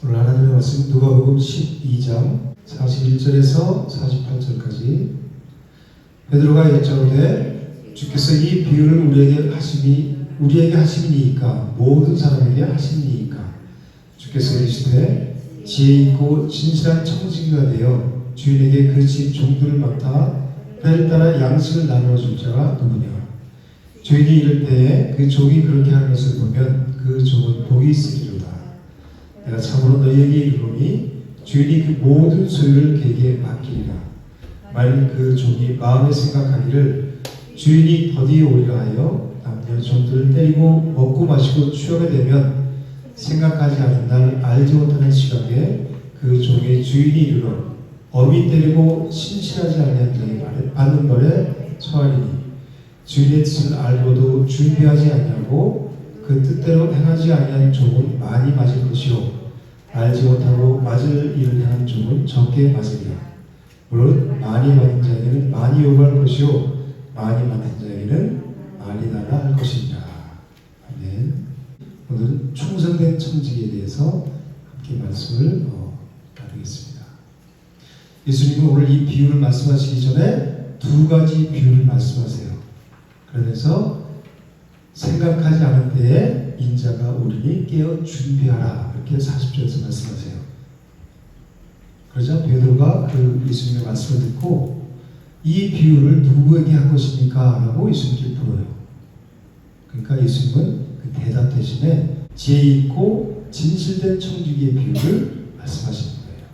오늘 하나님의 말씀 누가복음 12장 41절에서 48절까지 베드로가 여짜오되 주께서 이 비유를 우리에게 하심이니이까 모든 사람에게 하심이니이까 주께서 이르시되 지혜 있고 진실한 청지기가 되어 주인에게 그 집 종들을 맡아 때를 따라 양식을 나누어 줄 자가 누구냐. 주인이 이를 때에 그 종이 그렇게 하는 것을 보면 그 종은 복이 있으리로다. 내가 참으로 너희에게 이르노니 주인이 그 모든 소유를 그에게 맡기리라. 만일 그 종이 마음에 생각하기를 주인이 더디에 오리라 하여 남녀 종들을 때리고 먹고 마시고 취하게 되면 생각하지 않은 날 알지 못하는 시각에 그 종의 주인이 이르러 어미 때리고 신실하지 아니한 자에게 받는 벌에 처하리니 주인의 뜻을 알고도 준비하지 아니하고 그 뜻대로 행하지 아니한 종은 많이 맞을 것이요 알지 못하고 맞을 일을 행한 종은 적게 맞으리라. 물론 많이 맞은 자에게는 많이 요구할 것이요 많이 맞은 자에게는 많이 달라 할 것이니라. 아멘. 오늘은 충성된 청지기에 대해서 함께 말씀을 나누겠습니다. 예수님은 오늘 이 비유를 말씀하시기 전에 두 가지 비유를 말씀하세요. 그러면서 생각하지 않은 때에 인자가 우리를 깨어 준비하라 이렇게 40절에서 말씀하세요. 그러자 베드로가 그 예수님의 말씀을 듣고 이 비유를 누구에게 한 것입니까? 라고 예수님께 물어요. 그러니까 예수님은 그 대답 대신에 지혜 있고 진실된 청지기의 비유를 말씀하시는 거예요.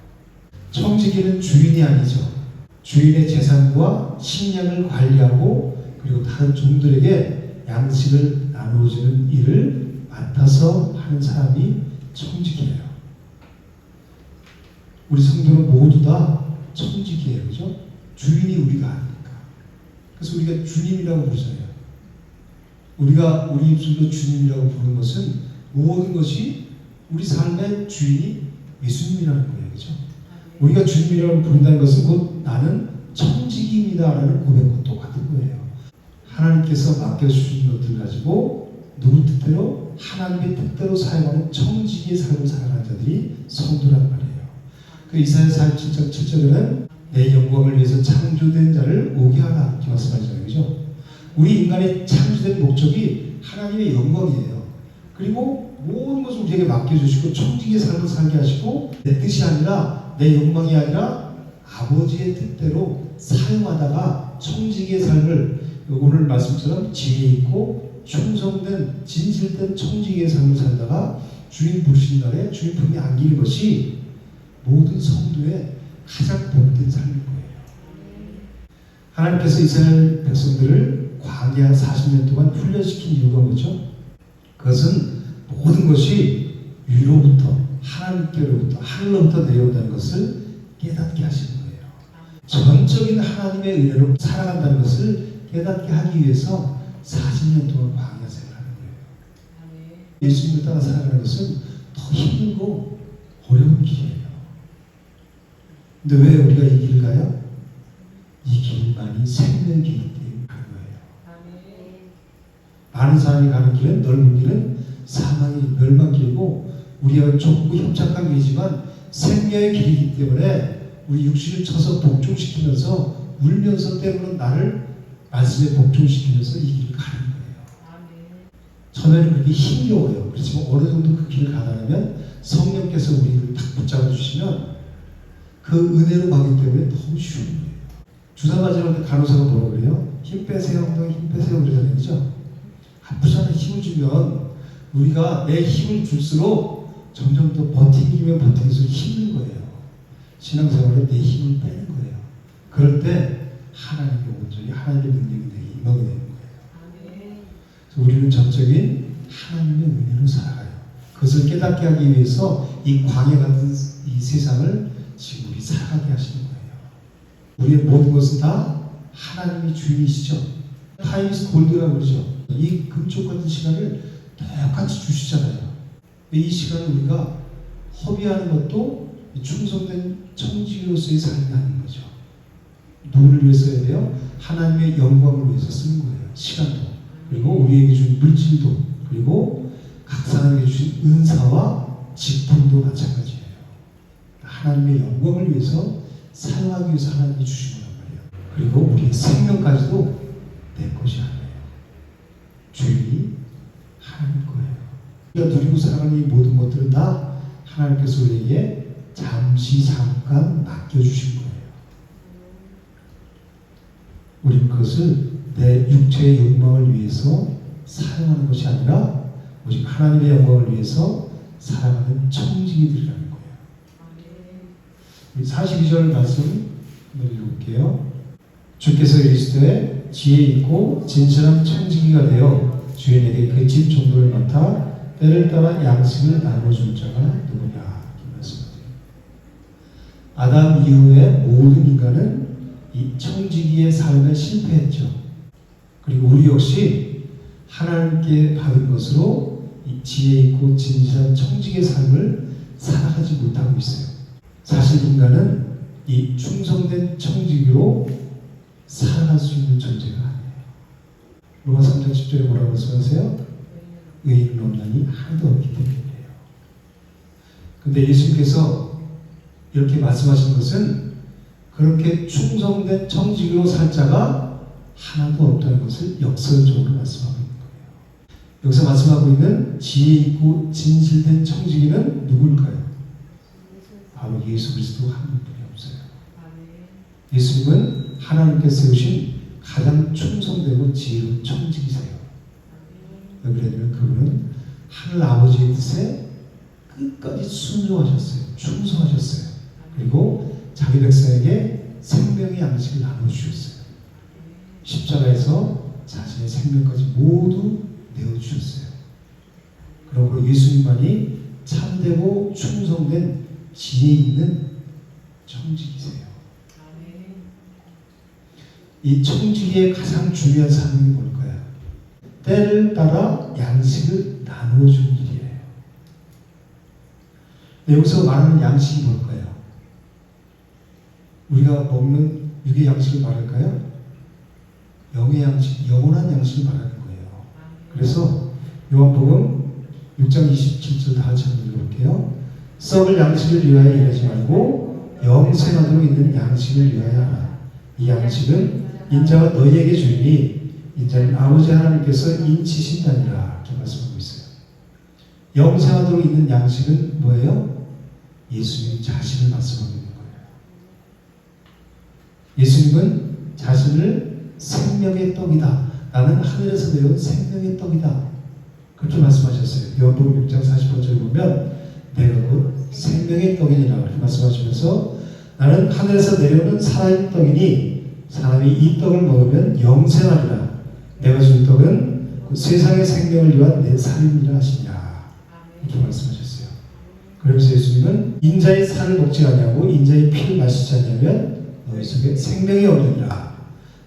청지기는 주인이 아니죠. 주인의 재산과 식량을 관리하고 그리고 다른 종들에게 양식을 나누어주는 일을 맡아서 하는 사람이 청지기예요. 우리 성도는 모두 다 청지기예요. 그죠? 주인이 우리가 아니니까. 그래서 우리가 주님이라고 부르잖아요. 우리가 우리 입술로 주님이라고 부르는 것은 모든 것이 우리 삶의 주인이 예수님이라는 거예요. 그죠? 우리가 주님이라고 부른다는 것은 곧 나는 청지기입니다라는 고백과 똑같은 거예요. 하나님께서 맡겨주신 것들을 가지고 누구 뜻대로 하나님의 뜻대로 사용하는 청지기의 삶을 살아가는 자들이 성도란 말이에요. 그 이사야 47장 7절에는 내 영광을 위해서 창조된 자를 오게 하라 이렇게 말씀하잖아요. 그죠? 우리 인간의 창조된 목적이 하나님의 영광이에요. 그리고 모든 것을 우리에게 맡겨주시고 청지기의 삶을 살게 하시고 내 뜻이 아니라 내 욕망이 아니라 아버지의 뜻대로 사용하다가 청지기의 삶을 오늘 말씀처럼 지혜 있고 충성된 진실된 청지기의 삶을 살다가 주님 부르신 날에 주님 품에 안기는 것이 모든 성도의 가장 복된 삶인 거예요. 하나님께서 이스라엘 백성들을 광야 40년 동안 훈련시킨 이유가 뭐죠? 그것은 모든 것이 위로부터 하나님께로부터 하늘로부터 내려온다는 것을 깨닫게 하시는 거예요. 전적인 하나님의 은혜로 살아간다는 것을 깨닫게 하기 위해서 40년 동안 광야 생활하는 거예요. 예수님을 따라 살아가는 것은 더 힘들고 어려운 길이에요. 근데 왜 우리가 이 길을 가요? 이 길만이 생명의 길이기 때문에 가는 거예요. 많은 사람이 가는 길은 넓은 길은 사망의 멸망길이고 우리가 좁고 협착한 길이지만 생명의 길이기 때문에 우리 육신을 쳐서 복종시키면서 울면서 때로는 나를 말씀에 복종시키면서 이 길을 가는 거예요. 처음에는 그렇게 힘겨워요. 그렇지만 어느 정도 그 길을 가다 보면 성령께서 우리를 딱 붙잡아 주시면 그 은혜로 가기 때문에 너무 쉬운 거예요. 주사 맞으러 때 간호사가 뭐라고 그래요? 힘 빼세요, 엉덩이 힘 빼세요 그러잖아요. 그죠? 아프잖아요. 힘을 주면 우리가 내 힘을 줄수록 점점 더 버티기면 버티기수록 힘든 거예요. 신앙생활에 내 힘을 빼는 거예요. 그럴 때 하나님의 온전히 하나님의 능력이 되게 임하게 되는 거예요. 그래서 우리는 전적인 하나님의 은혜로 살아가요. 그것을 깨닫게 하기 위해서 이 광야 같은 이 세상을 지금 우리 살아가게 하시는 거예요. 우리의 모든 것은 다 하나님이 주인이시죠. 타임 이즈 골드라고 그러죠. 이 금쪽 같은 시간을 똑같이 주시잖아요. 이 시간을 우리가 허비하는 것도 충성된 청지기로서의 삶이 아닌 거죠. 누구를 위해서 해야 돼요? 하나님의 영광을 위해서 쓰는 거예요. 시간도 그리고 우리에게 준 물질도 그리고 각 사람에게 주신 은사와 직분도 마찬가지예요. 하나님의 영광을 위해서 사용하기 위해서 하나님이 주신 거란 말이에요. 그리고 우리의 생명까지도 내 것이 아니에요. 주인이 하나님 거예요. 우리가 누리고 살아가는 이 모든 것들은 다 하나님께서 우리에게 잠깐 맡겨주신 거예요. 우리는 그것을 내 육체의 욕망을 위해서 사용하는 것이 아니라 오직 하나님의 영광을 위해서 살아가는 청지기들이라는 거예요. 42절 말씀 읽어볼게요. 주께서 이르시되 지혜 있고 진실한 청지기가 되어 주인에게 그 집 종도를 맡아 때를 따라 양식을 나눠줄 자가 누구냐 이렇게 말씀하세요. 아담 이후에 모든 인간은 이 청지기의 삶에 실패했죠. 그리고 우리 역시 하나님께 받은 것으로 이 지혜 있고 진실한 청지기의 삶을 살아가지 못하고 있어요. 사실 인간은 이 충성된 청지기로 살아갈 수 있는 존재가 아니에요. 로마 3장 10절에 뭐라고 말씀하세요? 의인은 없나니 하나도 없기 때문이에요. 근데 예수님께서 이렇게 말씀하신 것은 그렇게 충성된 청지기로 살 자가 하나도 없다는 것을 역설적으로 말씀하고 있는 거예요. 여기서 말씀하고 있는 지혜 있고 진실된 청지기는 누굴까요? 바로 예수 그리스도 한 분뿐이 없어요. 예수님은 하나님께서 세우신 가장 충성되고 지혜로운 청지기세요. 왜 그러냐면 그분은 하늘 아버지의 뜻에 끝까지 순종하셨어요. 충성하셨어요. 그리고 자기 백성에게 생명의 양식을 나눠주셨어요. 십자가에서 자신의 생명까지 모두 내어주셨어요. 그러므로 예수님만이 참되고 충성된 지혜 있는 청지기세요. 이 청지기의 가장 중요한 사명이 뭘까요? 때를 따라 양식을 나누어주는 일이에요. 여기서 말하는 양식이 뭘까요? 우리가 먹는 육의 양식을 말할까요? 영의 양식, 영원한 양식을 말하는 거예요. 그래서 요한복음 6장 27절 다 같이 한번 읽어볼게요. 썩을 양식을 위하여 일하지 말고 영생하도록 있는 양식을 위하여 하라. 이 양식은 인자가 너희에게 주이니 인자는 아버지 하나님께서 인치신 자니라 이렇게 말씀하고 있어요. 영생하도록 있는 양식은 뭐예요? 예수님 자신을 말씀하고 있는 거예요. 예수님은 자신을 생명의 떡이다. 나는 하늘에서 내려온 생명의 떡이다. 그렇게 말씀하셨어요. 요한복음 6장 48절에 보면 내가 곧 생명의 떡이니라 이렇게 말씀하시면서 나는 하늘에서 내려오는 살아있는 떡이니 사람이 이 떡을 먹으면 영생하리라. 내가 준 떡은 그 세상의 생명을 위한 내 살이니라 하시냐 이렇게 말씀하셨어요. 그러면서 예수님은 인자의 살을 먹지 아니하고 인자의 피를 마시지 아니하면 너희 속에 생명이 없느니라.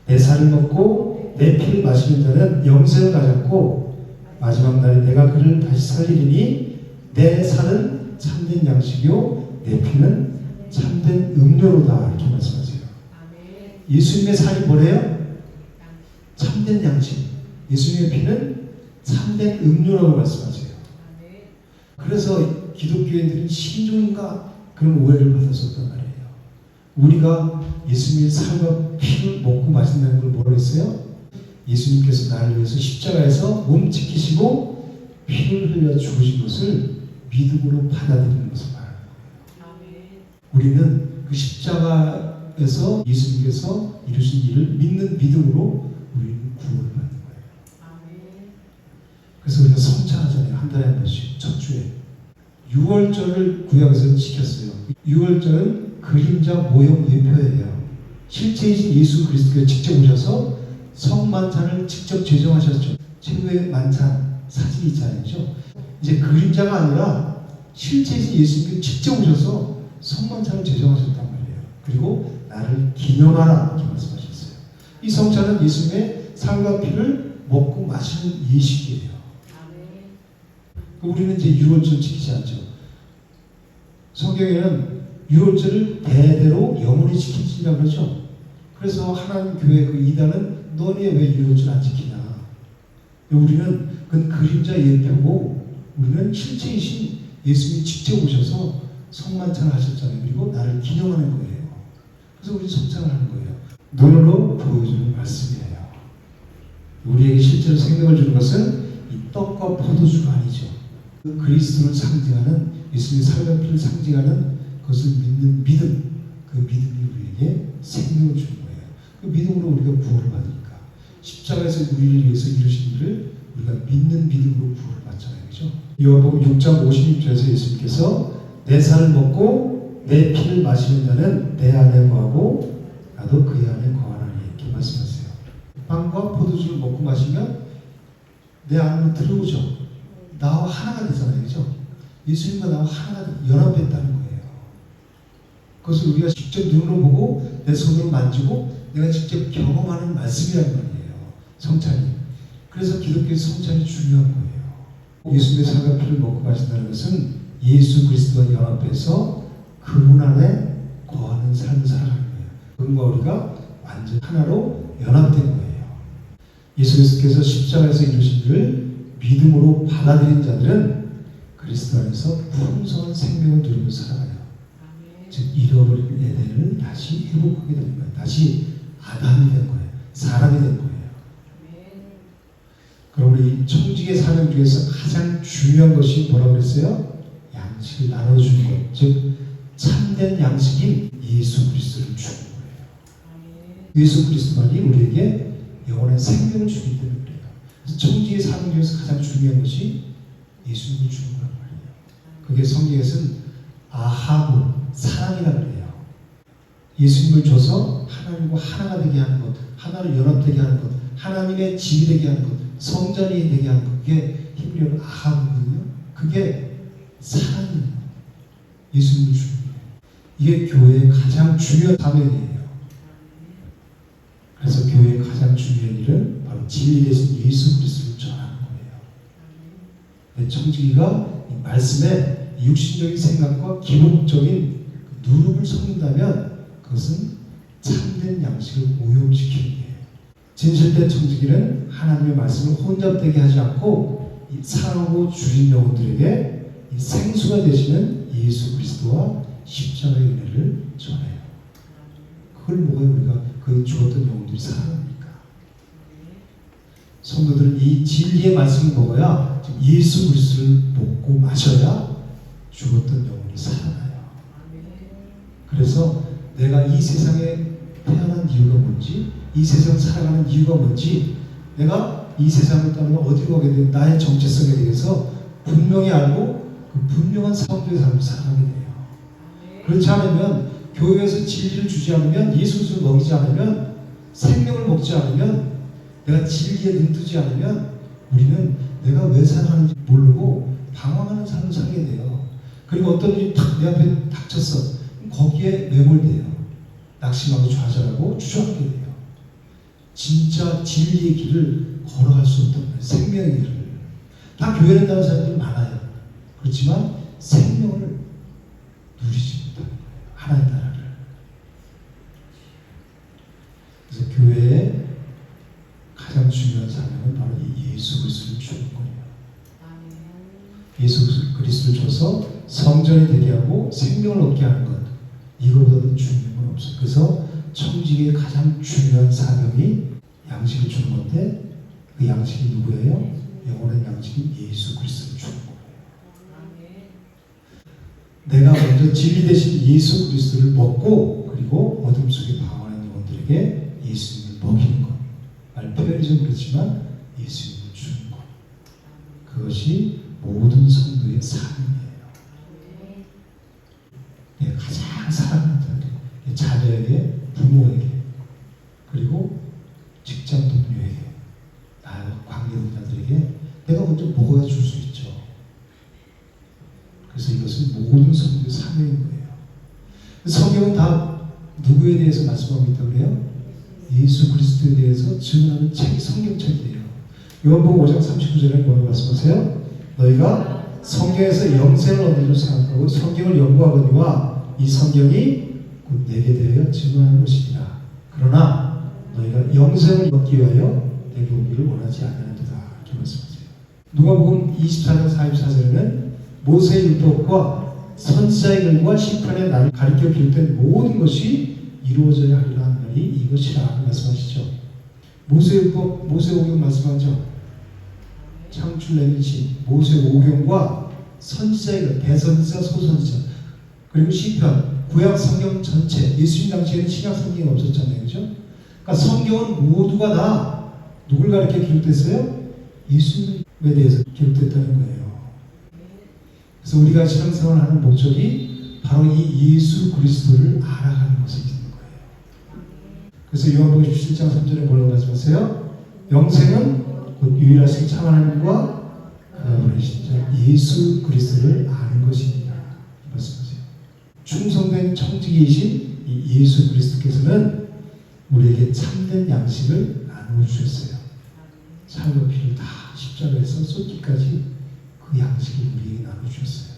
내 살을 먹고 내 피를 마시는 자는 영생을 가졌고 마지막 날에 내가 그를 다시 살리리니 내 살은 참된 양식이요 내 피는 참된 음료로다 이렇게 말씀하세요. 예수님의 살이 뭐래요? 참된 양식. 예수님의 피는 참된 음료라고 말씀하세요. 그래서 기독교인들은 신종인가 그런 오해를 받았었단 말이에요. 우리가 예수님의 살과 피를 먹고 마신다는 걸 뭐라고 했어요? 예수님께서 나를 위해서 십자가에서 몸 지키시고 피를 흘려 죽으신 것을 믿음으로 받아들이는 것을 말하는 거예요. 우리는 그 십자가에서 예수님께서 이루신 일을 믿는 믿음으로 우리는 구원을 받는 거예요. 그래서 우리가 성찬하잖아요. 한 달에 한 번씩 첫 주에 6월절을 구약에서 지켰어요. 6월절은 그림자 모형 예표예요. 실제이신 예수 그리스도가 직접 오셔서 성만찬을 직접 제정하셨죠. 최후의 만찬 사진이 있잖아요. 이제 그림자가 아니라 실제이신 예수님이 직접 오셔서 성만찬을 제정하셨단 말이에요. 그리고 나를 기념하라 이렇게 말씀하셨어요. 이 성찬은 예수님의 살과 피를 먹고 마시는 예식이에요. 우리는 이제 유월절 지키지 않죠. 성경에는 유월절을 대대로 영원히 지키시라고 그러죠. 그래서 하나님 교회 그 이단은 너네 왜 유월절 안 지키냐. 우리는 그건 그림자 예표고 우리는 실체이신 예수님이 직접 오셔서 성만찬을 하셨잖아요. 그리고 나를 기념하는 거예요. 그래서 우리 성찬을 하는 거예요. 눈으로 보여주는 말씀이에요. 우리에게 실제로 생명을 주는 것은 이 떡과 포도주가 아니죠. 그 그리스도를 상징하는 예수님의 삶의 피를 상징하는 것을 믿는 믿음, 그 믿음이 우리에게 생명을 주는 거예요. 그 믿음으로 우리가 구원을 받으니까 십자가에서 우리를 위해서 이루신 일을 우리가 믿는 믿음으로 구원을 받잖아요. 그죠? 요한복음 6장 56절에서 예수님께서 내 살을 먹고 내 피를 마시는 자는 내 안에 거하고 나도 그의 안에 거하나니 이렇게 말씀하세요. 빵과 포도주를 먹고 마시면 내 안으로 들어오죠. 나와 하나가 되잖아요. 그죠? 예수님과 나와 하나가 연합했다는 거예요. 그것을 우리가 직접 눈으로 보고 내 손으로 만지고 내가 직접 경험하는 말씀이라는 말이에요. 성찬이. 그래서 기독교의 성찬이 중요한 거예요. 예수님의 살과 피를 먹고 마신다는 것은 예수 그리스도와 연합해서 그분 안에 거하는 삶을 살아가는 거예요. 그분과 우리가 완전 하나로 연합된 거예요. 예수 그리스도께서 십자가에서 이루신 일을 믿음으로 받아들인 자들은 그리스도 안에서 풍성한 생명을 누리며 살아가요. 즉 잃어버린 에덴을 다시 회복하게 되는 거예요. 다시 아담이 된 거예요. 사람이 된 거예요. 그럼 우리 청지기의 사명 중에서 가장 중요한 것이 뭐라고 그랬어요? 양식을 나눠주는 것. 즉 참된 양식인 예수 그리스도를 주는 거예요. 예수 그리스도만이 우리에게 영원한 생명을 주기 때문에 그래요. 그래서 청지기의 사명 중에서 가장 중요한 것이 예수님을 주는 거란 말이에요. 그게 성경에서는 아하브, 사랑이라고 그래요. 예수님을 줘서 하나님과 하나가 되게 하는 것, 하나로 연합되게 하는 것, 하나님의 집이 되게 하는 것, 성전이 되게 하는 것, 그게 히브리어로 아하브거든요. 그게 사랑이에요. 예수님을 주는 거예요. 이게 교회의 가장 중요한 사명이에요. 그래서 교회의 가장 중요한 일은 바로 진리 대신 예수 그리스도를 전하는 거예요. 청지기가 이 말씀에 육신적인 생각과 기복적인 누룩을 섞는다면 그것은 참된 양식을 오염시키는 거예요. 진실된 청지기는 하나님의 말씀을 혼잡되게 하지 않고 이 사랑하고 주인 영혼들에게 이 생수가 되시는 예수 그리스도와 십자가의 은혜를 전해요. 그걸 먹어야 우리가 그 죽었던 영혼들이 살아납니까? 성도들은 이 진리의 말씀을 먹어야 예수 그리스도를 먹고 마셔야 죽었던 영혼이 살아나요. 그래서 내가 이 세상에 태어난 이유가 뭔지, 이 세상 살아가는 이유가 뭔지, 내가 이 세상을 떠나면 어디로 가게 되는 나의 정체성에 대해서 분명히 알고 그 분명한 사람들의 삶을 살아가게 돼요. 그렇지 않으면 교회에서 진리를 주지 않으면, 예수 그리스도를 먹이지 않으면, 생명을 먹지 않으면, 내가 진리에 눈뜨지 않으면 우리는 내가 왜 살아가는지 모르고 방황하는 삶을 살게 돼요. 그리고 어떤 일이 탁 내 앞에 닥쳤어. 거기에 매몰돼요. 낙심하고 좌절하고 주저하게 돼요. 진짜 진리의 길을 걸어갈 수 없단 말이에요. 생명의 길을. 다 교회를 다니는 사람들이 많아요. 그렇지만 생명을 누리지 못하는 거예요. 하나의 나라를. 그래서 교회의 가장 중요한 사명은 바로 이 예수 그리스도를 주는 거예요. 예수 그리스도를 줘서 성전이 되게 하고 생명을 얻게 하는 것, 이거보다도 중요한 건 없어요. 그래서 청지기의 가장 중요한 사명이 양식을 주는 건데, 그 양식이 누구예요? 영원한 양식이 예수 그리스도를 주는 거예요. 내가 먼저 진리 대신 예수 그리스도를 먹고, 그리고 어둠 속에 방황하는 영혼들에게 예수님을 먹이는 것. 말 표현이 좀 그렇지만 예수님을 주는 것. 그것이 모든 성도의 사명이에요. 내가 가장 사랑하는 자들, 자녀에게, 부모에게, 그리고 직장 동료에게, 나와 관계자들에게 내가 먼저 먹어야 줄 수 있죠. 그래서 이것은 모든 성도의 사명인 거예요. 성경은 다 누구에 대해서 말씀하고 있다고 그래요? 예수 그리스도에 대해서 증언하는 책이 성경책이에요. 요한복음 5장 39절에 뭐라고 말씀하세요? 너희가 성경에서 영생을 얻는 줄 생각하고 성경을 연구하거니와 이 성경이 곧 내게 대하여 증언하는 것이니라. 그러나 너희가 영생을 얻기 위하여 내게 오기를 원하지 않는도다. 이렇게 말씀하세요. 누가복음 24장 44절에는 모세의 율법과 선지자의 글과 시편의 나를 가리켜 기록된 모든 것이 이루어져야 하리라 하는 말이 이것이라 말씀하시죠. 모세오경 말씀하죠. 창출 내민시 모세오경과 선지자의 글, 대선지자, 소선지자, 그리고 시편, 구약 성경 전체, 예수님 당시에는 신약 성경이 없었잖아요. 그죠? 그러니까 성경은 모두가 다 누굴 가리켜 기록됐어요? 예수님에 대해서 기록됐다는 거예요. 그래서 우리가 신앙생활을 하는 목적이 바로 이 예수 그리스도를 알아가는 것이 있는 거예요. 그래서 요한복음 17장 3절에 뭐라고 말씀하세요? 영생은 곧 유일하신 참 하나님과 그가 보내신 자 예수 그리스도를 아는 것입니다. 말씀하세요. 충성된 청지기이신 이 예수 그리스도께서는 우리에게 참된 양식을 나누어 주셨어요. 살과 피를 다 십자가에서 쏟기까지 그 양식을 우리에게 나눠주셨어요.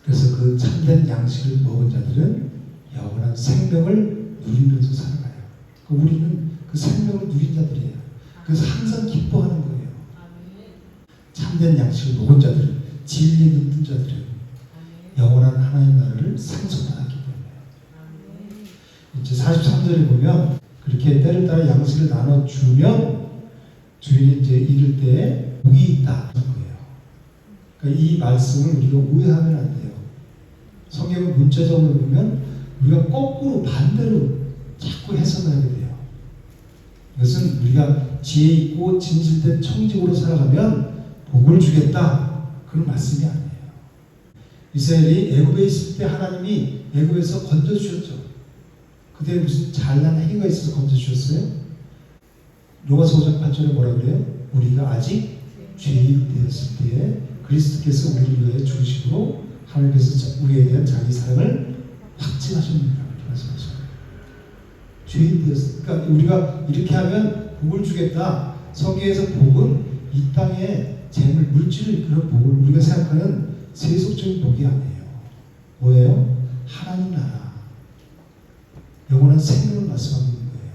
그래서 그 참된 양식을 먹은 자들은 영원한 생명을 누리면서 살아가요. 우리는 그 생명을 누린 자들이에요. 그래서 항상 기뻐하는 거예요. 참된 양식을 먹은 자들은, 진리에 눈뜬 자들은 영원한 하나님 나라를 상속받았기 때문에. 이제 43절에 보면 그렇게 때를 따라 양식을 나눠주면 주인이 이제 이를 때에 복이 있다. 그러니까 이 말씀을 우리가 오해하면 안 돼요. 성경을 문자적으로 보면 우리가 거꾸로 반대로 자꾸 해석을 하게 돼요. 이것은 우리가 지혜 있고 진실된 청직으로 살아가면 복을 주겠다. 그런 말씀이 아니에요. 이스라엘이 애굽에 있을 때 하나님이 애굽에서 건져주셨죠. 그때 무슨 잘난 행위가 있어서 건져주셨어요? 로마서 5장 8절에 뭐라 그래요? 우리가 아직 죄인 되었을 때에 그리스도께서 우리를 위해 죽으심으로 하나님께서 우리에 대한 자기 사랑을 확증하셨느니라 이렇게 말씀하셨어요. 죄인 되었을 때, 그러니까 우리가 이렇게 하면 복을 주겠다. 성경에서 복은 이 땅의 재물, 물질 그런 복을 우리가 생각하는 세속적인 복이 아니에요. 뭐예요? 하나님 나라, 영원한 생명을 말씀하고 있는 거예요.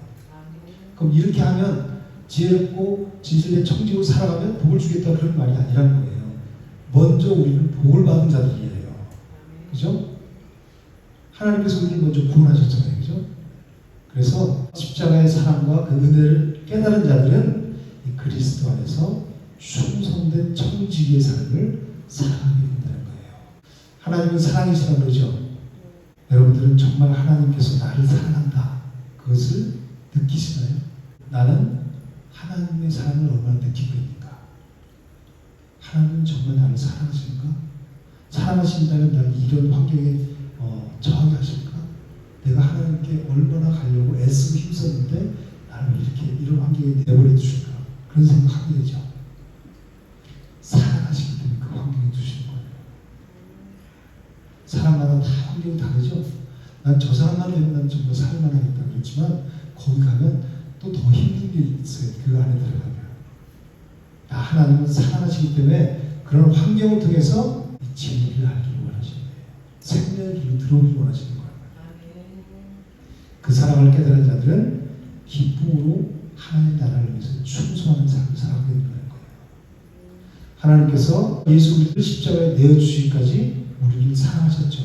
그럼 이렇게 하면 지혜롭고 진실된 청지로 살아가면 복을 주겠다 그런 말이 아니라는 거예요. 먼저 우리는 복을 받은 자들이에요. 그죠? 하나님께서 우리를 먼저 구원하셨잖아요. 그죠? 그래서 십자가의 사랑과 그 은혜를 깨달은 자들은 이 그리스도 안에서 충성된 청지기의 삶을 살아가게 된다는 거예요. 하나님은 사랑이시라고 그러죠. 여러분들은 정말 하나님께서 나를 사랑한다. 그것을 느끼시나요? 나는 하나님의 사랑을 얼마나 느끼고 있는가? 하나님은 정말 나를 사랑하십니까? 사랑하신다면 나를 이런 환경에 처하게 하실까? 내가 하나님께 얼마나 가려고 애쓰고 힘썼는데 나를 이렇게 이런 환경에 내버려 두실까? 그런 생각하게 되죠. 사랑하시기 때문에 그 환경에 두시는 거예요. 사람마다 다 환경이 다르죠. 난 저 사람만 되면 난 정말 살만하겠다 그랬지만 거기 가면 또 더 힘든 게 있어요. 그 안에 들어가면. 하나님은 사랑하시기 때문에 그런 환경을 통해서 이 진리를 알기를 원하시는 거예요. 생명의 길로 들어오기를 원하시는 거예요. 그 사랑을 깨달은 자들은 기쁨으로 하나님 나라를 위해서 충성하는 삶을 살아가게 된다는 거예요. 하나님께서 예수 그리스도를 십자가에 내어주시기까지 우리를 사랑하셨죠.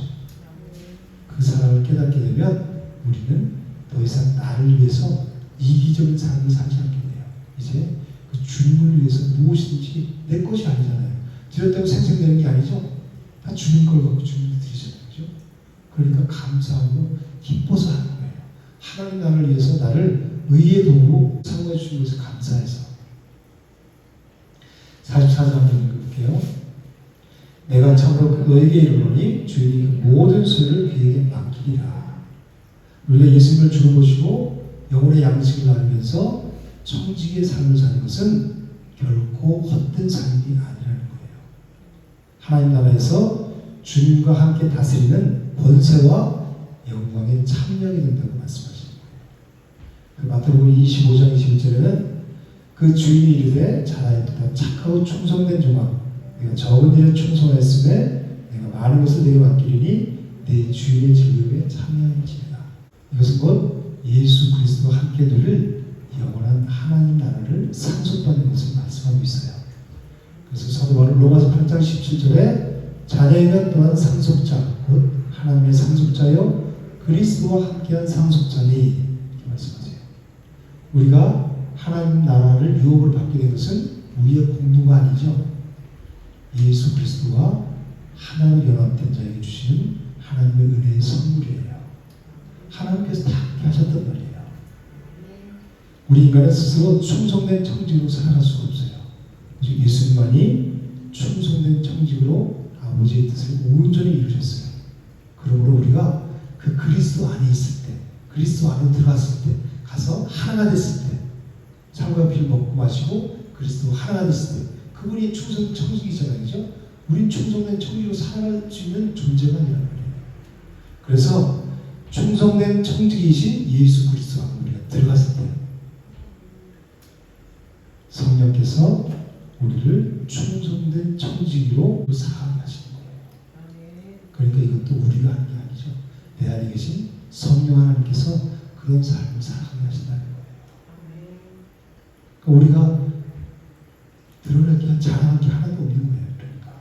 그 사랑을 깨닫게 되면 우리는 더 이상 나를 위해서 이기적인 삶을 살지 않게 돼요. 이제 그 주님을 위해서 무엇이든지 내 것이 아니잖아요. 드렸다고 생생되는 게 아니죠. 다 주님 걸 갖고 주님이 드리잖아요. 그죠? 그러니까 감사하고 기뻐서 하는 거예요. 하나님 나라를 위해서 나를 의의 도구로 사용해 주신 것을 감사해서. 44장 읽을게요. 내가 참으로 너에게 이르노니 주인이 그 모든 소유를 그에게 맡기리라. 우리가 예수님을 주로 모시고 영혼의 양식을 나누면서 청지기의 삶을 사는 것은 결코 헛된 삶이 아니라는 거예요. 하나님 나라에서 주님과 함께 다스리는 권세와 영광에 참여하게 된다고 말씀하시는 거예요. 그 마태복음 25장 21절에는 그 주인이 이르되 잘하였도다 착하고 충성된 종아 내가 적은 일에 충성하였음에 내가 많은 것을 내게 맡기리니 내 주인의 즐거움에 참여할지니라. 이것은 곧 예수 그리스도와 함께 누릴 영원한 하나님 나라를 상속받는 것을 말씀하고 있어요. 그래서 사도 바울 로마서 8장 17절에 자녀이면 또한 상속자 곧 하나님의 상속자여 그리스도와 함께한 상속자니 이렇게 말씀하세요. 우리가 하나님 나라를 유업을 받게 된 것은 우리의 공로가 아니죠. 예수 그리스도와 하나로 연합된 자에게 주시는 하나님의 은혜의 선물이에요. 하나님께서 다 함께 하셨단 말이에요. 우리 인간은 스스로 충성된 청직으로 살아갈 수가 없어요. 예수님만이 충성된 청직으로 아버지의 뜻을 온전히 이루셨어요. 그러므로 우리가 그 그리스도 안에 있을 때, 그리스도 안에 들어갔을 때, 가서 하나가 됐을 때, 살과 피를 먹고 마시고 그리스도 하나가 됐을 때, 그분이 충성 청직이잖아요, 그죠? 우린 충성된 청직으로 살아갈 수 있는 존재가 아니란 말이에요. 그래서 충성된 청직이신 예수 그리스도 안에 우리가 들어갔을 때, 성령께서 우리를 충성된 청직으로 살아가게 하시는 거예요. 그러니까 이것도 우리가 하는 게 아니죠. 내 안에 계신 성령 하나님께서 그런 삶을 살아가게 하신다는 거예요. 그러니까 우리가 드러낼 게 자랑할 게 하나도 없는 거예요. 그러니까.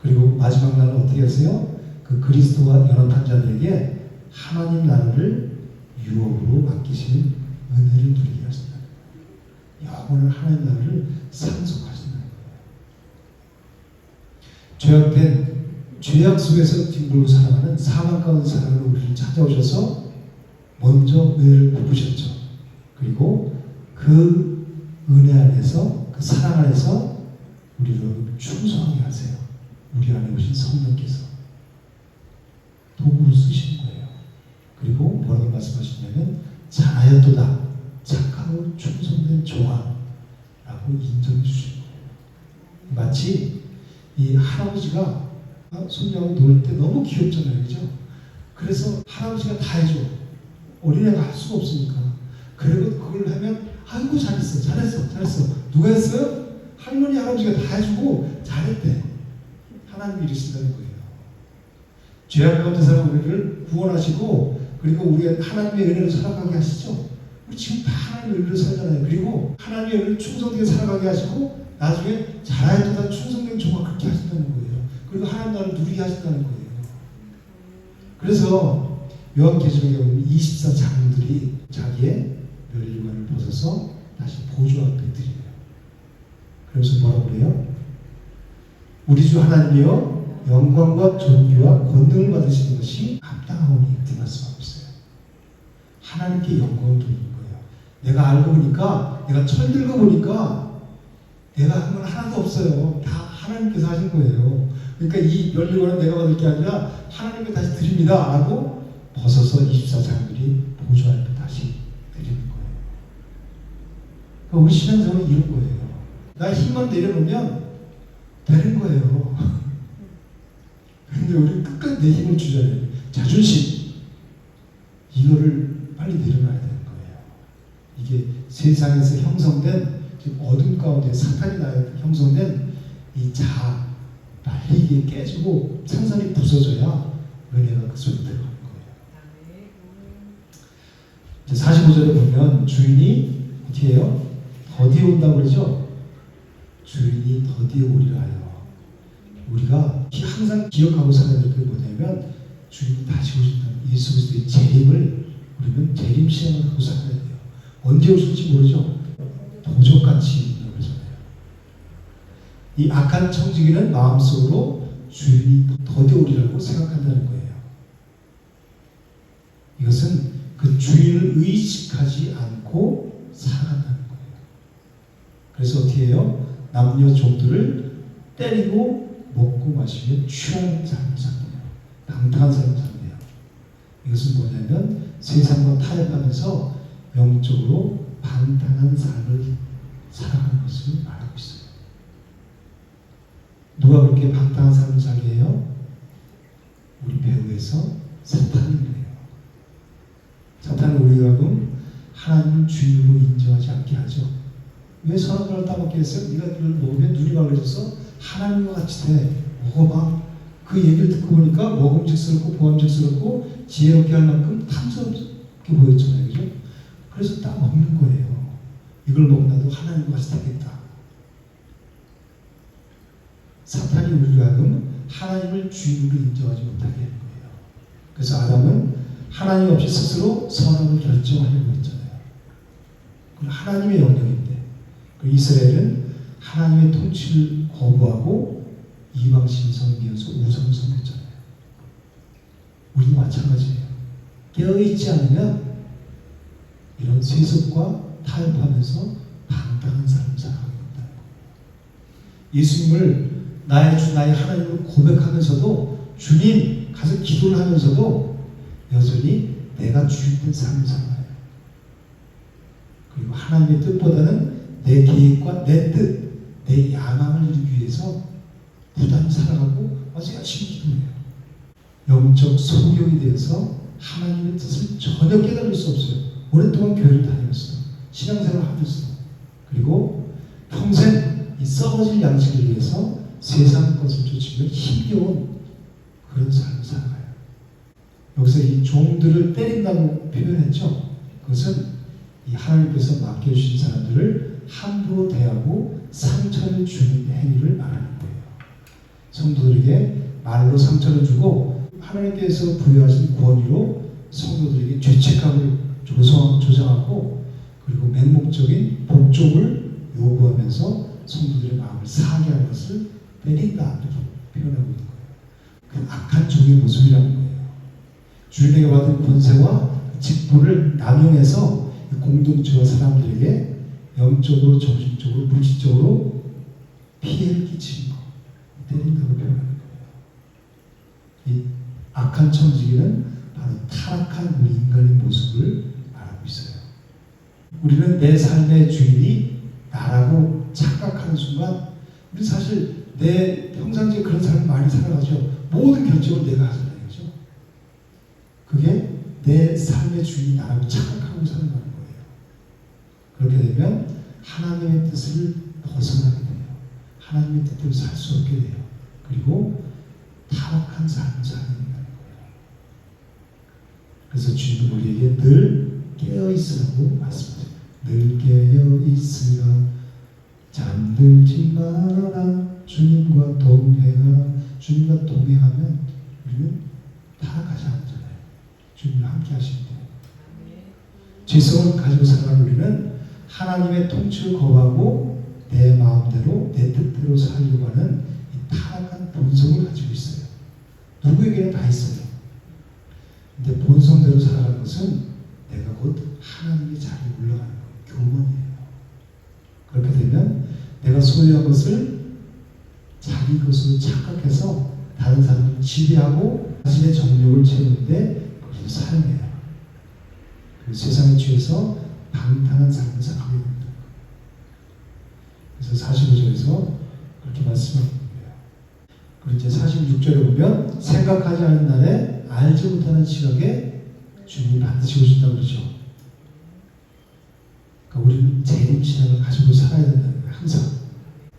그리고 마지막 날은 어떻게 하세요? 그 그리스도와 연합한 자들에게 하나님 나라를 유업으로 맡기시는 은혜를 누리게 하신다. 영원한 하나님 나라를 상속하신다는 거예요. 죄악된 죄악 속에서 뒹굴고 살아가는 사망 가운데 살아가는 우리를 찾아오셔서 먼저 은혜를 베푸셨죠. 그리고 그 은혜 안에서 그 사랑 안에서 우리를 충성하게 하세요. 우리 안에 오신 성령께서 도구로 쓰시는 거예요. 그리고 뭐라고 말씀하시냐면 잘하였도다 착하고 충성된 종아라고 인정해 주시는 거예요. 마치 이 할아버지가 손녀하고 놀 때 너무 귀엽잖아요, 그죠? 그래서 할아버지가 다 해줘. 어린애가 할 수가 없으니까. 그리고 그걸 하면 아이고 잘했어. 누가 했어요? 할머니 할아버지가 다 해주고 잘했대. 하나님이 이러신다는 거예요. 죄악 가운데 사는 우리를 구원하시고 그리고 우리 하나님의 은혜로 살아가게 하시죠. 우리 지금 다 하나님의 은혜로 살잖아요. 그리고 하나님의 은혜로 충성되게 살아가게 하시고 나중에 잘하였도다 충성된 종아 그렇게 하신다는 거예요. 그리고 하나님 나라를 누리게 하신다는 거예요. 그래서 요한계시록에 보면 24장로들이 자기의 멸류관을 벗어서 다시 보좌 앞에 드려요. 그래서 뭐라고 그래요? 우리 주 하나님이여 영광과 존귀와 권능을 받으시는 것이 합당하오니 이렇게 말씀하고 있어요. 하나님께 영광을 돌리는 거예요. 내가 알고 보니까 내가 철들고 보니까 내가 한 건 하나도 없어요. 다 하나님께서 하신 거예요. 그러니까 이 멸류관은 내가 받을 게 아니라 하나님께 다시 드립니다 라고 벗어서 24장들이 보좌 앞에 다시 드리는 거예요. 그러니까 우리 신앙생활은 이런 거예요. 나 힘만 내려놓으면 되는 거예요. 그런데 우리는 끝까지 내 힘을 주잖아요. 자존심 이거를 빨리 내려놔야 되는 거예요. 이게 세상에서 형성된 지금 어둠 가운데 사탄이 나에 형성된 이 자아 빨리 이게 깨지고 산산이 부서져야 은혜가 그 속에 들어가는 거예요. 이제 45절에 보면 주인이 어떻게 해요? 더디에 온다고 그러죠? 주인이 더디에 오리라 하여. 우리가 항상 기억하고 살아야 될 게 뭐냐면 주인이 다시 오신다는 예수 그리스도의 재림을 우리는 재림 시간을 하고 살아야 돼요. 언제 오실지 모르죠? 도적같이 그러잖아요. 이 악한 청지기는 마음속으로 주인이 더디 오리라고 생각한다는 거예요. 이것은 그 주인을 의식하지 않고 살아간다는 거예요. 그래서 어떻게 해요? 남녀 종들을 때리고 먹고 마시며 취하는 삶을 살아요. 방탕한 삶을 살아요. 이것은 뭐냐면 세상과 타협하면서 영적으로 방탕한 삶을 살아가는 것을 말하고 있어요. 누가 그렇게 방탕한 삶을 살게 해요? 우리 배후에서 사탄이 그래요. 사탄은 우리가 하나님을 주인으로 인정하지 않게 하죠. 왜 선악과를 따먹게 했어요? 네가 이걸 먹으면 눈이 밝아져서 하나님과 같이 돼. 먹어봐. 그 얘기를 듣고 보니까 먹음직스럽고 보암직스럽고 지혜롭게 할 만큼 탐스럽게 보였잖아요. 그죠? 그래서 딱 먹는 거예요. 이걸 먹나도 하나님과 같이 되겠다. 사탄이 우리를 하여금 하나님을 주인으로 인정하지 못하게 하는 거예요. 그래서 아담은 하나님 없이 스스로 선악을 결정하려고 했잖아요. 그건 하나님의 영역인데, 이스라엘은 하나님의 통치를 거부하고 이방 신성을 위해서 우상을 섬겼잖아요. 우리도 마찬가지예요. 깨어있지 않으면 이런 세속과 타협하면서 방탕한 삶을 살아가게 된다는 거예요. 예수님을 나의 주, 나의 하나님을 고백하면서도, 주님 가서 기도를 하면서도 여전히 내가 주인된 삶을 살아요. 그리고 하나님의 뜻보다는 내 계획과 내 뜻, 내 야망을 이루기 위해서 부단히 살아가고 아주 열심히 기도해요. 영적 소경이 되어서 하나님의 뜻을 전혀 깨달을 수 없어요. 오랫동안 교회를 다녔어. 신앙생활을 하면서. 그리고 평생 이 썩어질 양식을 위해서 세상 것을 쫓으며 힘겨운 그런 삶을 살아가요. 여기서 이 종들을 때린다고 표현했죠. 그것은 이 하나님께서 맡겨주신 사람들을 함부로 대하고 상처를 주는 행위를 말하는 거예요. 성도들에게 말로 상처를 주고 하나님께서 부여하신 권위로 성도들에게 죄책감을 조장하고, 그리고 맹목적인 복종을 요구하면서 성도들의 마음을 상하게 하는 것을 때린다, 이렇게 표현하고 있는 거예요. 그 악한 종의 모습이라는 거예요. 주인에게 받은 권세와 직분을 남용해서 공동체와 사람들에게 영적으로, 정신적으로, 물질적으로 피해를 끼치는 거, 때린다고 표현하는 거예요. 이 악한 청지기는 바로 타락한 우리 인간의 모습을 말하고 있어요. 우리는 내 삶의 주인이 나라고 착각하는 순간, 우리 사실 내 평상시에 그런 삶을 많이 살아가죠. 모든 결정을 내가 하잖아요. 그죠? 그게 내 삶의 주인이 나라고 착각하고 살아가는 거예요. 그렇게 되면 하나님의 뜻을 벗어나게 돼요. 하나님의 뜻대로 살 수 없게 돼요. 그리고 타락한 삶을 살게 된다는 거예요. 그래서 주님은 우리에게 늘 깨어있으라고 말씀하세요. 늘 깨어있으라, 잠들지 마라, 주님과 동행하라. 주님과 동행하면 우리는 타락하지 않잖아요. 주님과 함께 하시는데, 죄성을 가지고 살아가는 우리는 하나님의 통치를 거부하고 내 마음대로, 내 뜻대로 살려고 하는 이 타락한 본성을 가지고 있어요. 누구에게나 다 있어요. 근데 본성대로 살아가는 것은 내가 곧 하나님의 자리에 올라가는 거예요. 교만이에요. 그렇게 되면 내가 소유한 것을 자기 것으로 착각해서 다른 사람을 지배하고 자신의 정욕을 채우는데 그것을 사용해요. 그리고 세상에 취해서 방탕한 삶을 살아가게 됩니다. 그래서 45절에서 그렇게 말씀하는 거예요. 그리고 이제 46절에 보면 생각하지 않은 날에 알지 못하는 시각에 주님이 반드시 오신다고 그러죠. 그러니까 우리는 재림 신앙을 가지고 살아야 된다는 거예요. 항상.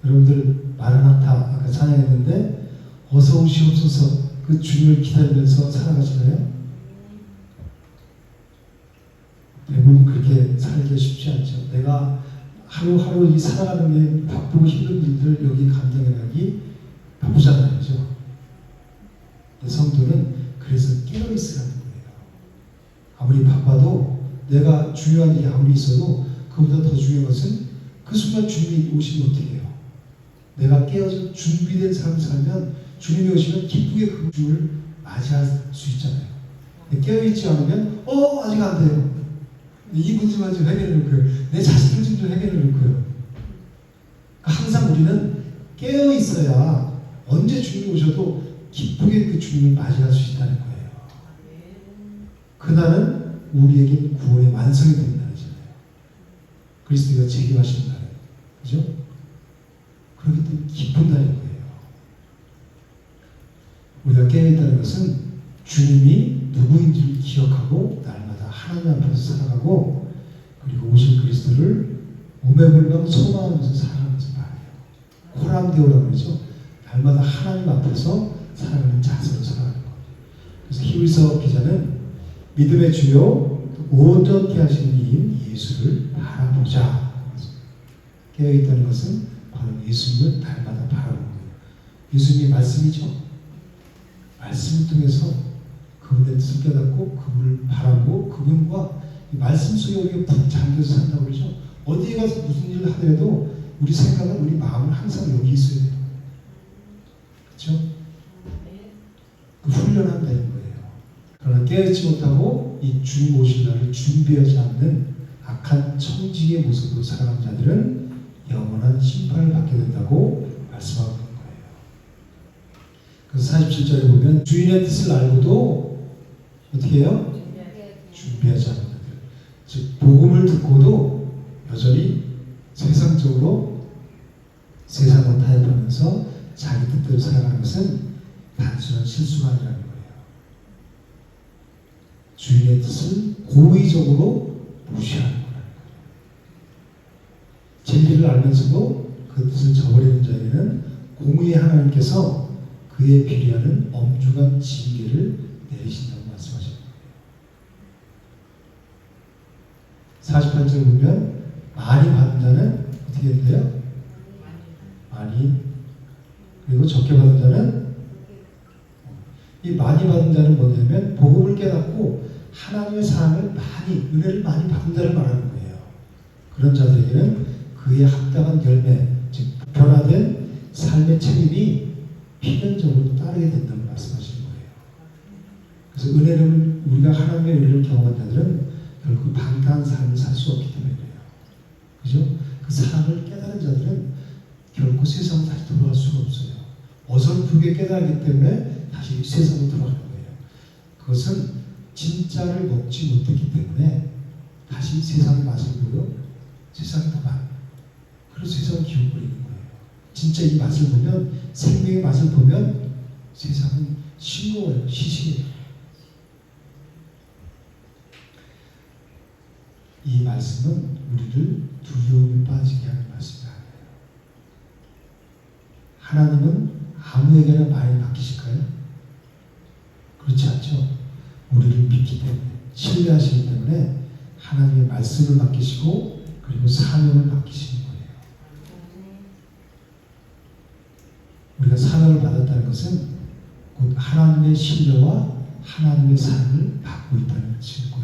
여러분들 마라나타 아까 찬양했는데 어서 오시옵소서, 그 주님을 기다리면서 살아가시나요? 대부분 그렇게 살기가 쉽지 않죠. 내가 하루하루 이 살아가는 게 바쁘고 힘든 일들 여기 감당해가기 바쁘잖아요. 그죠? 근데 성도는 그래서 깨어있으라는 거예요. 아무리 바빠도 내가 중요한 일이 아무리 있어도 그보다 더 중요한 것은 그 순간 주님이 오시면 어떻게 해요? 내가 깨어서 준비된 삶을 살면 주님이 오시면 기쁘게 그 주를 맞이할 수 있잖아요. 깨어있지 않으면 아직 안 돼요. 이 문제만 좀 해결해 놓고요. 내 자식들 좀 해결해 놓고요. 항상 우리는 깨어 있어야 언제 주님이 오셔도 기쁘게 그 주님을 맞이할 수 있다는 거예요. 그날은 우리에게 구원의 완성이 되는 날이잖아요. 그리스도가 재림하시는 날이에요. 그죠? 그렇기 때문에 기쁜 날인 거예요. 우리가 깨어있다는 것은 주님이 누구인지를 기억하고 날마다 하나님 앞에서 살아가고, 그리고 오실 그리스도를 오매불망 소망하면서 살아가면서 말해요. 코람데오라고 그러죠. 날마다 하나님 앞에서 살아가는 자세로 살아가는 거예요. 그래서 히브리서 기자는 믿음의 주요 온전케 하시는 이인 예수를 바라보자. 깨어있다는 것은 바로 예수님을 날마다 바라보는 거예요. 예수님의 말씀이죠. 말씀을 통해서 그분의 뜻을 깨닫고 그분을 바라고 그분과 이 말씀 속에 우리가 푹 잠겨서 산다고 그러죠. 어디에 가서 무슨 일을 하더라도 우리 생각은 우리 마음은 항상 여기 있어야 돼요. 그렇죠? 그 훈련하면 되는 거예요. 그러나 깨닫지 못하고 이 주님 오실 날을 준비하지 않는 악한 청지기의 모습으로 살아가는 자들은 영원한 심판을 받게 된다고 말씀하고 있는 거예요. 그래서 47절에 보면 주인의 뜻을 알고도 어떻게 해요? 준비하지 않는 자들. 즉 복음을 듣고도 여전히 세상적으로 세상과 타협하면서 자기 뜻대로 살아가는 것은 단순한 실수가 아니라는 거예요. 주인의 뜻을 고의적으로 무시하는 거라는 거예요. 진리를 알면서도 그 뜻을 저버리는 자에게는 공의의 하나님께서 그에 비례하는 엄중한 징계를 내리신다고 말씀하십니다. 48절 보면 많이 받은 자는 어떻게 된대요? 많이. 그리고 적게 받은 자는 이 많이 받은 자는 뭐냐면 복음을 깨닫고 하나님의 사랑을 많이, 은혜를 많이 받은 자를 말하는 거예요. 그런 자들에게는 그의 합당한 열매, 즉 변화된 삶의 책임이 필연적으로 따르게 된다고 말씀하시는 거예요. 그래서 은혜를, 우리가 하나님의 은혜를 경험한 자들은 결국 방탕한 삶을 살 수 없기 때문에 그래요. 그죠? 그 사랑을 깨달은 자들은 결코 세상으로 다시 돌아갈 수가 없어요. 어설프게 깨달기 때문에 다시 세상으로 돌아가는 거예요. 그것은 진짜를 먹지 못했기 때문에 다시 세상의 맛을 보고 세상의 더 맛. 그래서 세상을 기웃거리는 거예요. 진짜 이 맛을 보면, 생명의 맛을 보면 세상은 싱거워요. 시시해요. 이 말씀은 우리를 두려움에 빠지게 하는 말씀이 아니에요. 하나님은 아무에게나 많이 맡기실까요? 그렇지 않죠. 우리를 믿기 때문에, 신뢰하시기 때문에 하나님의 말씀을 맡기시고 그리고 사명을 맡기시는 거예요. 우리가 사명을 받았다는 것은 곧 하나님의 신뢰와 하나님의 사랑을 받고 있다는 증거예요.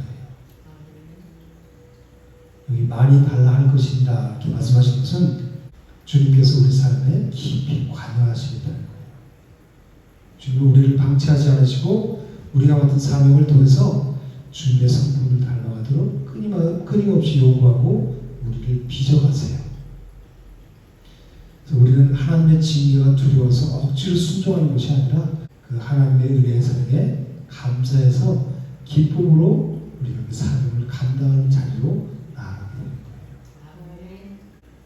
여기 많이 달라 할 것이다 이렇게 말씀하신 것은 주님께서 우리 삶에 깊이 관여하시겠다는 거예요. 주님은 우리를 방치하지 않으시고 우리가 맡은 사명을 통해서 주님의 성품을 닮아가도록 끊임없이 요구하고 우리를 빚어가세요. 그래서 우리는 하나님의 징계가 두려워서 억지로 순종하는 것이 아니라 그 하나님의 은혜의 사랑에 감사해서 기쁨으로 우리가 그 사명을 감당하는 자리로 나아가게 되는 거예요.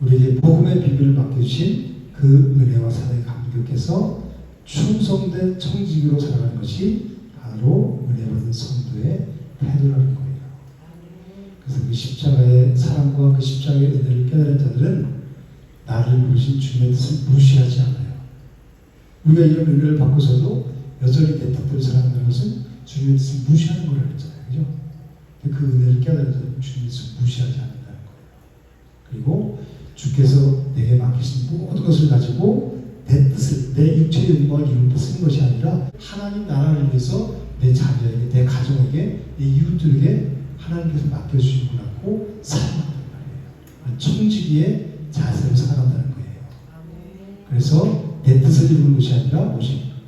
우리에게 복음의 비밀을 맡겨주신 그 은혜와 사랑에 감격해서 충성된 청지기로 살아가는 것이 바로 은혜 받은 성도의 태도라는 거예요. 그래서 그 십자가의 사랑과 그 십자가의 은혜를 깨달은 자들은 나를 부르신 주님의 뜻을 무시하지 않아요. 우리가 이런 은혜를 받고서도 여전히 내 뜻대로 살아가는 것은 주님의 뜻을 무시하는 거라고 했잖아요. 그죠? 그 은혜를 깨달은 자들은 주님의 뜻을 무시하지 않는다는 거예요. 그리고 주께서 내게 맡기신 모든 것을 가지고 내 뜻을, 내 육체의 욕망을 이루는 데 쓰는 것이 아니라 하나님 나라를 위해서 내 자녀에게, 내 가정에게, 내 이웃들에게 하나님께서 맡겨주신 것 같고 살아간단 말이에요. 청지기의 자세로 살아간다는 거예요. 그래서 내 뜻을 이루는 것이 아니라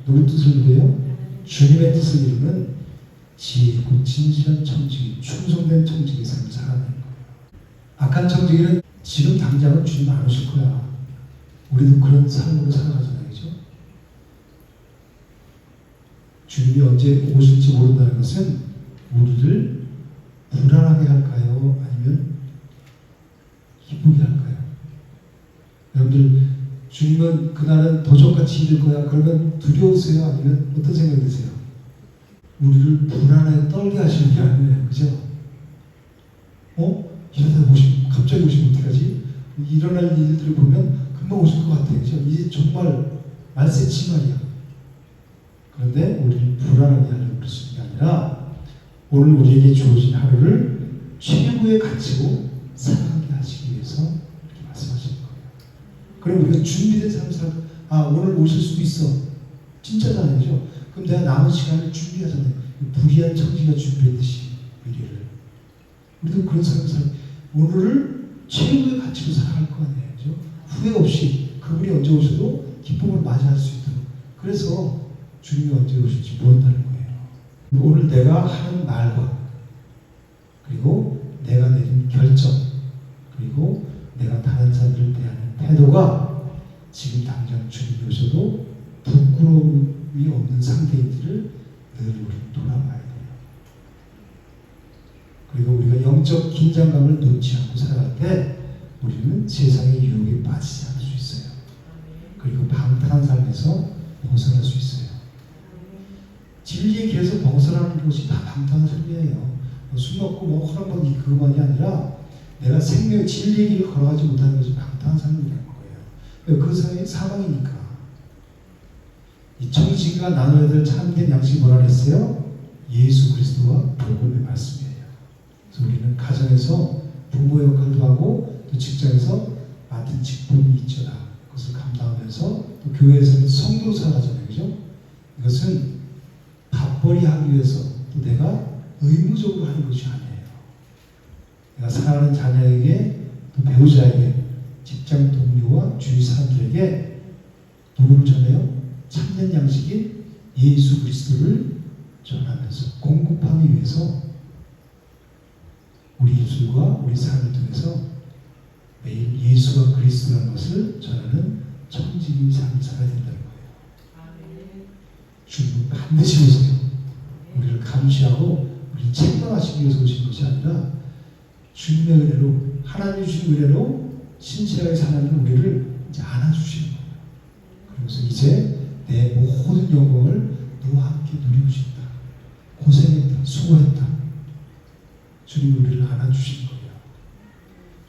누구 뜻을 이루어요? 주님의 뜻을 이루는 지혜있고 진실한 청지기, 충성된 청지기의 삶을 살아가는 거예요. 악한 청지기는 지금 당장은 주님 안 오실 거야. 우리도 그런 삶으로 살아가잖아요. 그죠? 주님이 언제 오실지 모른다는 것은 우리를 불안하게 할까요? 아니면 기쁘게 할까요? 여러분들 주님은 그날은 도적같이 이를 거야. 그러면 두려우세요? 아니면 어떤 생각이 드세요? 우리를 불안하게 떨게 하시는 게 아니에요. 그죠? 이러다 갑자기 오시면 어떡하지? 일어날 일들을 보면 금방 오실 것 같아요. 그죠? 이제 정말 말세치 말이야. 그런데 우리를 불안하게 하려고 그러시는 게 아니라 오늘 우리에게 주어진 하루를 최고의 가치로 살아가게 하시기 위해서 이렇게 말씀하시는 거예요. 그럼 우리가 준비된 삶을 오늘 오실 수도 있어. 진짜잖아요. 그죠? 그럼 내가 남은 시간을 준비하잖아요. 불의한 청지가 준비했듯이 미래를. 우리도 그런 삶을 오늘을 최고의 가치로 살아갈 거 아니에요. 그죠? 후회 없이 그분이 언제 오셔도 기쁨을 맞이할 수 있도록. 그래서 주님이 언제 오실지 모른다는 거예요. 오늘 내가 하는 말과 그리고 내가 내린 결정 그리고 내가 다른 사람들을 대하는 태도가 지금 당장 주님이 오셔도 부끄러움이 없는 상태인지를 늘 우리는 돌아봐야 돼요. 그리고 우리가 영적 긴장감을 놓지 않고 살아갈 때 우리는 세상의 유혹에 빠지지 않을 수 있어요. 그리고 방탕한 삶에서 벗어날 수 있어요. 진리의 길에서 벗어나는 것이 다 방탕한 삶이에요. 술 먹고 허락받기 그것만이 아니라 내가 생명의 진리의 길을 걸어가지 못하는 것이 방탕한 삶이라는 거예요. 그 사람이 사망이니까. 이 청지기가 나눠야 될 참된 양식이 뭐라 그랬어요? 예수 그리스도와 복음의 말씀이에요. 그래서 우리는 가정에서 부모 역할도 하고 또 직장에서 맡은 직분이 있잖아. 그것을 감당하면서 또 교회에서는 성도로 살아가잖아요. 그죠? 이것은 밥벌이 하기 위해서 또 내가 의무적으로 하는 것이 아니에요. 내가 사랑하는 자녀에게 또 배우자에게 직장 동료와 주위 사람들에게 누구를 전해요? 참된 양식인 예수 그리스도를 전하면서 공급하기 위해서 우리 입술과 우리 삶을 통해서 매일 예수와 그리스도라는 것을 전하는 청지기 삶을 살아야 된다는 거예요. 주님은 반드시 오세요. 우리를 감시하고 우리를 책망하시기 위해서 오신 것이 아니라 주님의 은혜로 하나님이 주신 은혜로 신실하게 사는 우리를 이제 안아주시는 거예요. 그래서 이제 내 모든 영광을 너와 함께 누리고 싶다. 고생했다. 수고했다. 주님이 우리를 안아주시는 거예요.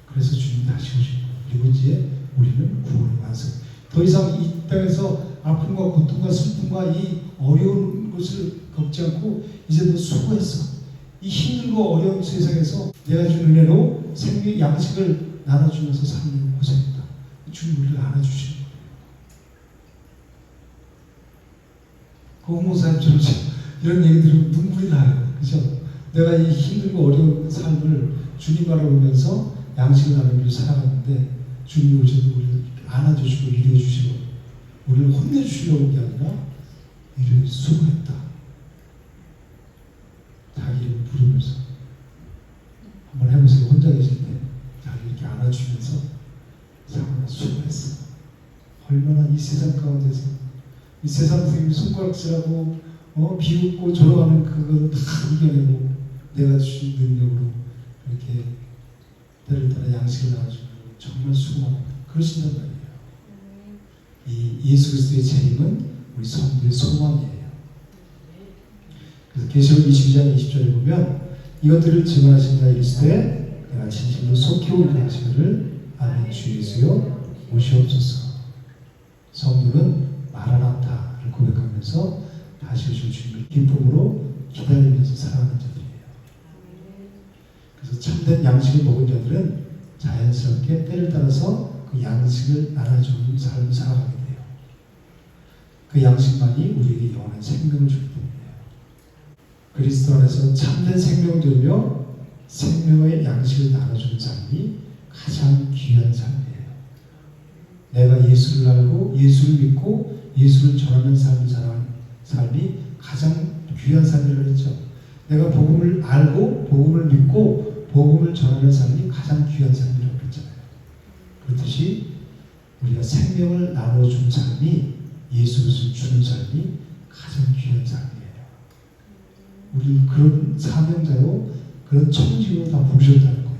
그래서 주님이 다시 오신 거예요. 그리고 이제 우리는 구원을 완성. 더 이상 이 땅에서 아픔과 고통과 슬픔과 이 어려운 것을 겪지 않고 이제 너 수고했어. 이 힘들고 어려운 세상에서 내가 준 은혜로 생명의 양식을 나눠주면서 사는 고생했다. 주님 우리를 안아주시는 거예요. 그 홍목사님처럼 이런 얘기 들으면 눈물이 나요. 그죠? 내가 이 힘들고 어려운 삶을 주님 바라보면서 양식을 나누며 살아갔는데 주님이 오셔도 우리를 안아주시고 위로해주시고 우리를 혼내주시려고 한 게 아니라 이를 수고했다. 자기 이름을 부르면서 한번 해보세요. 혼자 계실 때 자기 이렇게 안아주면서 상관아 수고했어. 얼마나 이 세상 가운데서 이 세상 선생님이 손가락질하고 비웃고 졸아가는 그걸 다 이겨내고 내가 주신 능력으로 이렇게 때를 따라 양식을 나눠주고 정말 수고하고 그러신단 말이에요. 이 예수 그리스도의 재림은 우리 성도의 소망이에요. 그래서 계시록 22장 20절에 보면 이것들을 증언하신 자 이르시되 내가 진실로 속히 올 양식을 아멘 주 예수여 오시옵소서. 성도는 마라나타를 고백하면서 다시 오실 주님을 기쁨으로 기다리면서 살아가는 자들이에요. 그래서 참된 양식을 먹은 자들은 자연스럽게 때를 따라서 그 양식을 나눠주는 삶을 살아가게 돼요. 그 양식만이 우리에게 영원한 생명을 주기 때문이에요. 그리스도 안에서 참된 생명들이며 생명의 양식을 나눠주는 삶이 가장 귀한 삶이에요. 내가 예수를 알고 예수를 믿고 예수를 전하는 삶을 살아가는 삶이 가장 귀한 삶이라고 했죠. 내가 복음을 알고 복음을 믿고 복음을 전하는 삶이 가장 귀한 삶이라고 했잖아요. 그렇듯이 우리가 생명을 나눠준 삶이 예수를 주는 삶이 가장 귀한 삶이에요. 우리는 그런 사명자로 그런 청지로 다 부르셨다는 거예요.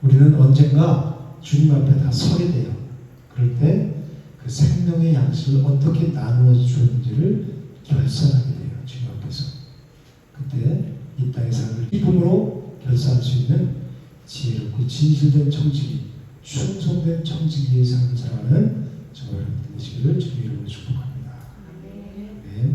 우리는 언젠가 주님 앞에 다 서게 돼요. 그럴 때 그 생명의 양식을 어떻게 나누어 주었는지를 결산하게 돼요. 주님 앞에서. 그때 이 땅의 삶을 기쁨으로 결산할 수 있는 지혜롭고 진실된 청지기, 충성된 청지기의 삶을 살아가는 저와 여러분 되시기를 주님 이름으로 축복합니다. 네.